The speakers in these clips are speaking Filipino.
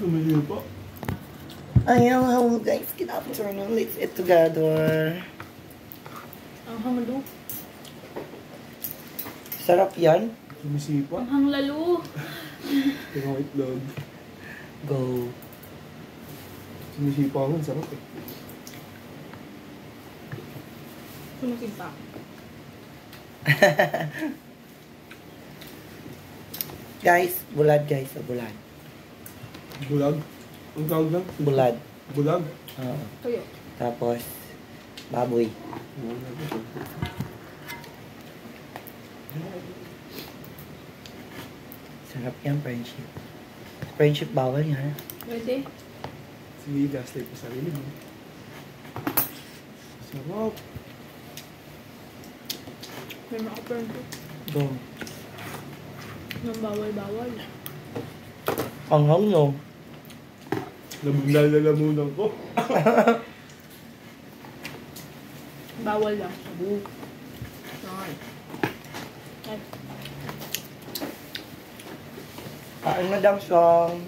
Tumili po. Ayaw, hello guys. Good afternoon. Let's eat together. Ang hanglo. Sarap yan. Sumisipa. Ang hanglalo. Tingnan itlog. Go. Sumisipa ako. Sarap eh. Sumusinta. Guys, bulad guys. Bulad. Bulag. Ang tawag lang? Bulad. Bulag. Oo. Tuyo. Tapos, baboy. Sarap yan, friendship. Friendship bawal yan. Pwede. Sige, gaslight pa sarili mo. Sarap. May makaperm ko. Go. Nang bawal-bawal. Ang no? Nalalamunan ko. Bawal lang. Sabu. Ay. Ay. Kain na dam song.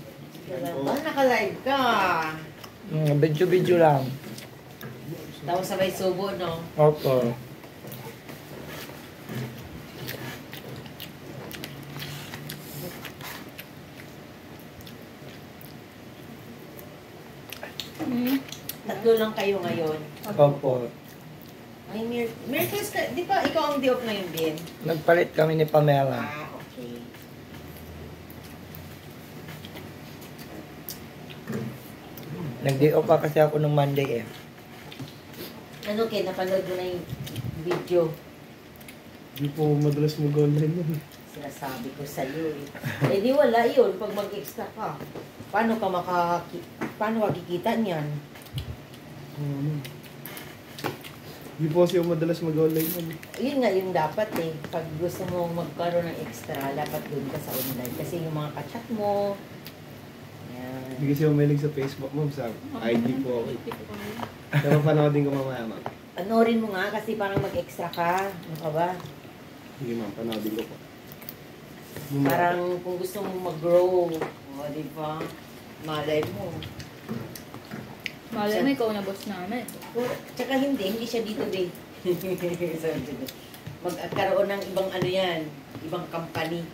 Oh, naka-live ka. Video-video lang. Tapos sabay subo, no? Opo. Tatlo lang kayo ngayon. Opo. Ay, Miracles ka. Di ba ikaw ang di-off ngayon din? Nagpalit kami ni Pamela. Ah, okay. Nag-day off pa kasi ako nung Monday eh. Ano, Ken? Napanood mo na yung video. Hindi po madalas mag-online nun. Sinasabi ko sa'yo eh. Eh di wala yun pag mag-extra ka. Paano ka kikita niyan? Hindi po kasi ako madalas mag-online nun. Yun nga yung dapat eh. Pag gusto mo magkaroon ng extra, dapat doon ka sa online. Kasi yung mga kachat mo, yan. Hindi kasi ako mahilig sa Facebook, ma'am. Sa ID po ako. Pero panoodin ko mamaya, ma'am. Panoorin mo nga kasi parang mag-extra ka. Ano ka ba? Sige, ma'am. Panoodin ko po. Parang kung gusto mo mag-grow, o di ba? Malay mo. Malay mo, ikaw na boss namin. Tsaka hindi siya dito, babe. Magkaroon ng ibang ano yan, ibang company.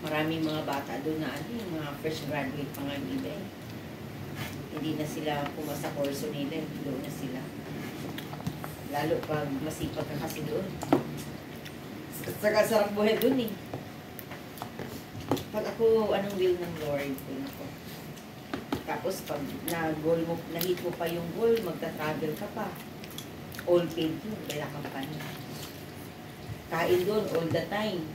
Maraming mga bata doon na ano, yung mga fresh graduate pa nga yung iba eh. Hindi na sila pumasa kurso nila, hindi doon na sila. Lalo pag masipag ka kasi doon. Saka sarap buhay doon eh. Pag ako, anong will ng Lord, yun ako. Tapos pag na-goal mo, na-hit mo pa yung goal, magta-travel ka pa. All paid yun, kaya company. Kain doon all the time.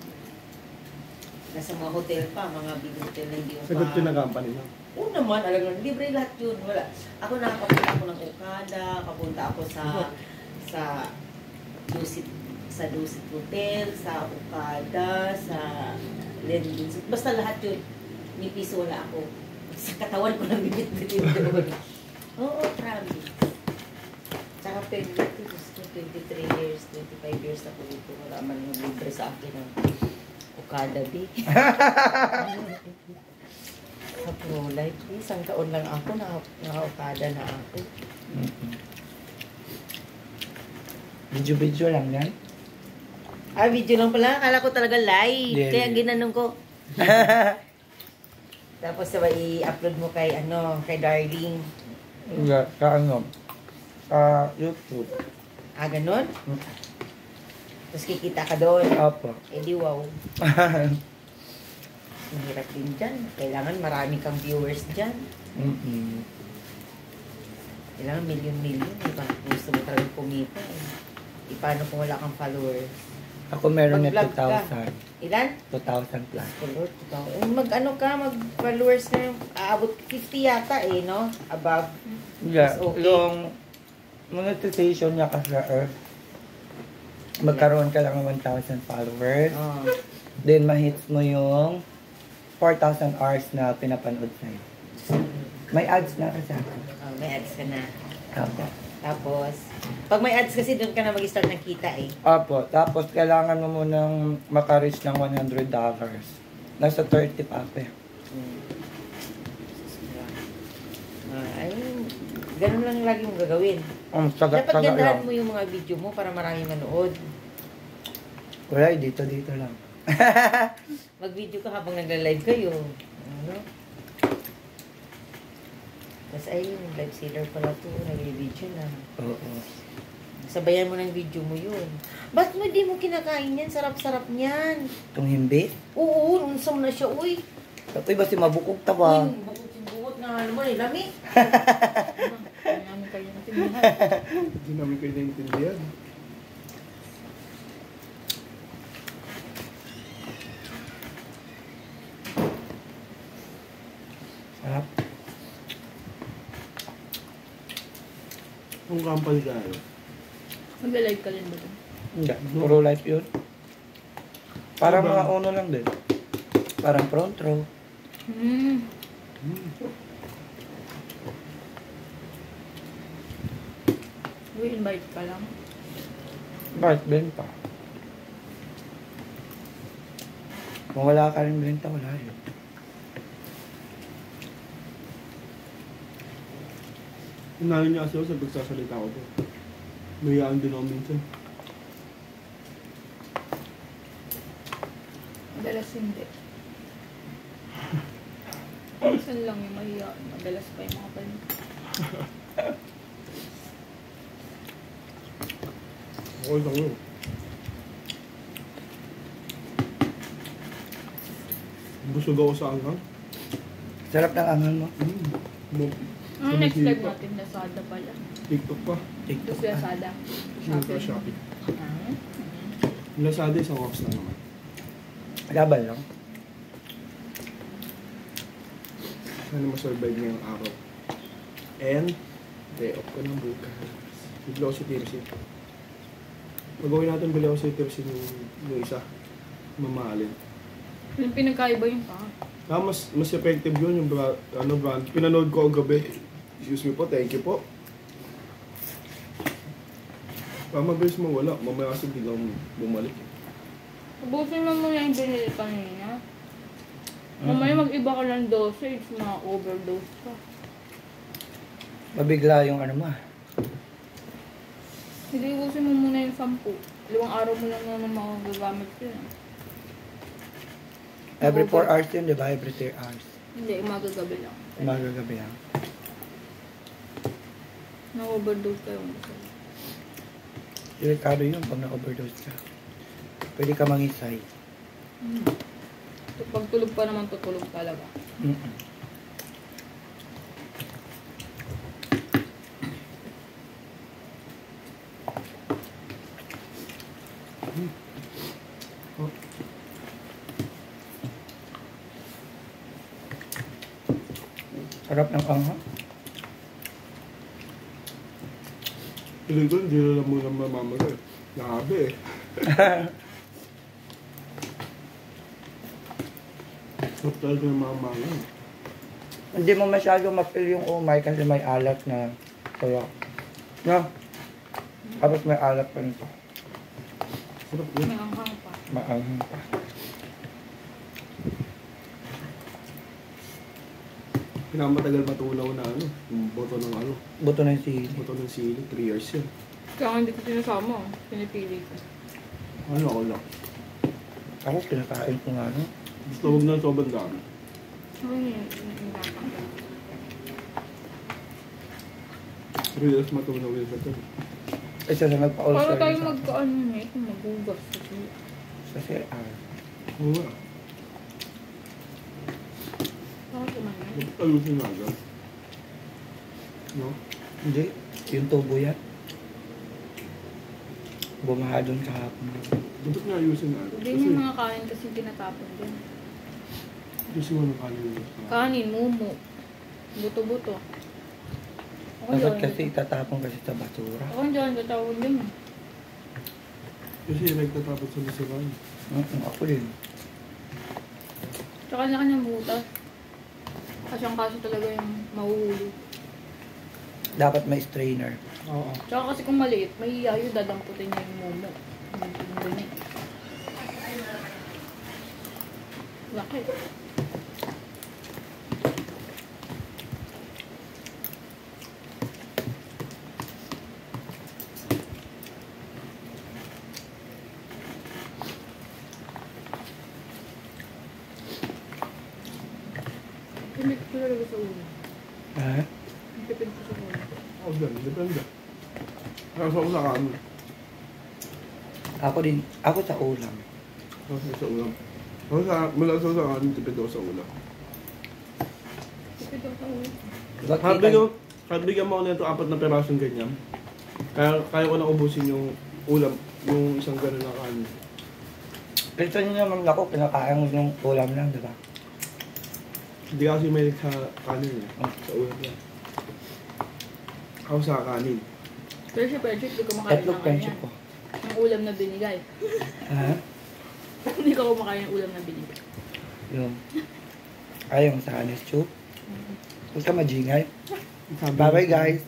Nasa mga hotel pa, mga big hotel na hindi mo pa. Sagot yun ng company, ma'am. Oo naman, alam mo, libre lahat yun. Wala. Ako nakapunta ako ng Okada, kapunta ako sa Dusit Hotel, sa Okada, sa Lendin. Basta lahat yun. May piso wala ako. Sa katawan ko lang bibit-bitin doon. Oo, promise. Tsaka 23 years, 25 years ako dito. Wala man yung libre sa akin ng Okada, di. Sa pro-life, isang taon lang ako, naka-Okada na ako. Video-video lang yan. Ah, video lang pala. Akala ko talaga live. Yeah, Kaya yeah. ginanong ko. Tapos sabay i-upload mo kay Darling. Yeah, sa ano? YouTube. Ah, ganun? Tapos kikita ka doon. Opo. Eh di wow. Mahirap din dyan. Kailangan marami kang viewers dyan. Kailangan million-million. Diba? Gusto mo talagang kumita eh. Paano kung wala kang followers? Ako meron na Mag-vlog ka. 2,000. Ilan? 2,000 plus. Mag-followers na yung aabot 50 yata eh, no? Above. Yeah, Okay. yung monetization niya kasi magkaroon ka lang ng 1,000 followers. Oh. Then ma-hits mo yung 4,000 hours na pinapanood sa'yo. May ads na kasi ako. Oh, may ads ka na. Opo. Tapos, pag may ads kasi doon ka na mag-start ng kita eh. Opo. Tapos kailangan mo munang makareach ng $100. Nasa 30 pa ako eh. Ganun lang lagi mong gagawin. Dapat Sagat-sagat gandahan lang. mo yung mga video mo para marami manood. Wala, dito lang. Mag-video ka habang nagla-live kayo. Ano? Tapos ay, live seller pala to. Nag-video na. Oo. Sabayan mo ng video mo yun. Ba't mo di mo kinakain yan? Sarap-sarap niyan. Itong himbi. Oo, unsam na siya, uy. Ito ba si mabukog tawa? Uy, bukod yung buhot na ano mo, lami. Hindi namin kayo natindihan. Hindi namin kayo naintindihan. Sarap. Ang company tayo. Mag-live ka rin ba dun? Hindi. Puro life yun. Parang mga uno lang din. Parang front row. We invite ka lang. Bakit benta? Kung wala ka rin benta, wala yun. Inayo niya kasi ako sa pagsasalita ko to. Mayaan din ako minsan. Madalas hindi. Minsan lang yung mahiya. Madalas pa yung mga panin. Okay lang yun. Busog ako sa anghang. Sarap ng angan mo. Ang next live natin, Lazada pala. TikTok pa. TikTok. Tapos Lazada. Shopee. Shopee. Ah. Lazada isang oras na naman. Laban lang. Sana masurvive ngayong araw. And, day off ko ng bukas. Bigla ako si Tirsi. Pag-uwi natin, bili ako si Tirsi yung isa. Mamahalin. Yung pinagkaiba yung pa. Mas effective yun yung brand. Pinanood ko ang gabi. Excuse me po, thank you po. Mabilis mawala. Mamaya kasi biglang bumalik. Ubusin mo muna yung binili kanina. Mamaya mag-iba ka ng dosage, ma-overdose ka. Mabigla yung ano mo. Hindi, ubusin mo muna yung 10. 2 araw mo lang naman makagagamit yun. Every 4 hours yun, di ba? Every 3 hours. Hindi, umagagabi lang. Magagabi lang. Na-overdose ka yung isa. Delikado yun pag na-overdose ka. Pwede ka mangisay. Pag tulog pa naman, tutulog talaga. Sarap ng anghang. Tuloy ko, hindi na lang muna mamamaga eh. Nakabi eh. Sarap talaga ng mamamaga. Hindi mo masyado ma-feel yung umay kasi may alat na kaya. No? Tapos may alat pa nito. Sarap yun. May anghang pa. Maanghang pa. Pinakamatagal matulaw na ano, yung boto ng ano, Buto ng sili. boto ng sili, 3 years yun. Kaya hindi ko sinasama. Pinipili ko. Ano ako lang. Ako kinakain ko nga no. Gusto huwag na sobrang dami. Ano yun? Yung tatanggal. 3 years matunaw yun sa ito. Isa sa nagpa-ulcer. Para tayo sa- magkaano na ito, magugas. Sa CR. Oo nga. Bakit naman yun? Dapat alusin na agad. No? Hindi. Yung tubo yan. Bumaha doon kahapon. Dapat nga ayusin na agad. Hindi yung mga kanin kasi tinatapon din. Kasi mo kanin mo. Kanin, mumu. Buto-buto. Ako Dapat yun. kasi itatapon kasi sa basura. Ako dyan, tatawag din. Kasi nagtatapos sa lisuran. Ako din. Tsaka na kanyang butas. Kasi ang kaso talaga yung mahuhuli. Dapat may strainer. Oo. Tsaka kasi kung maliit, may iyayo, dadamputin niya yung mumu. Yung dumi. Laki. Tumik ko talaga sa ulo. Ha? Ang tipid ko sa ulo. Ako din, depende. Ako sa kanin. Ako din. Ako sa ulam. Ako sa ulam. Ako sa, mula sa kanin, tipid ako sa ulam. Tipid ako sa ulo. Kahit bigyan mo ako nito 4 na perasong ganyan. Kaya ko na ubusin yung ulam, yung isang gano'n na kanin. Kasi nyo naman ako, pinakain mo ng ulam lang, di ba? Hindi kasi may sa kanin eh. Sa ulam yan. Ako sa kanin. Pero si Pedrick, di kumakain Tatlong ng friendship kanya. ko. Ng ulam na binigay. Ha? Hindi ka kumakain ng ulam na binigay. Yung... Ayaw sa honest soup. Huwag ka majingay. Sabi Bye-bye guys.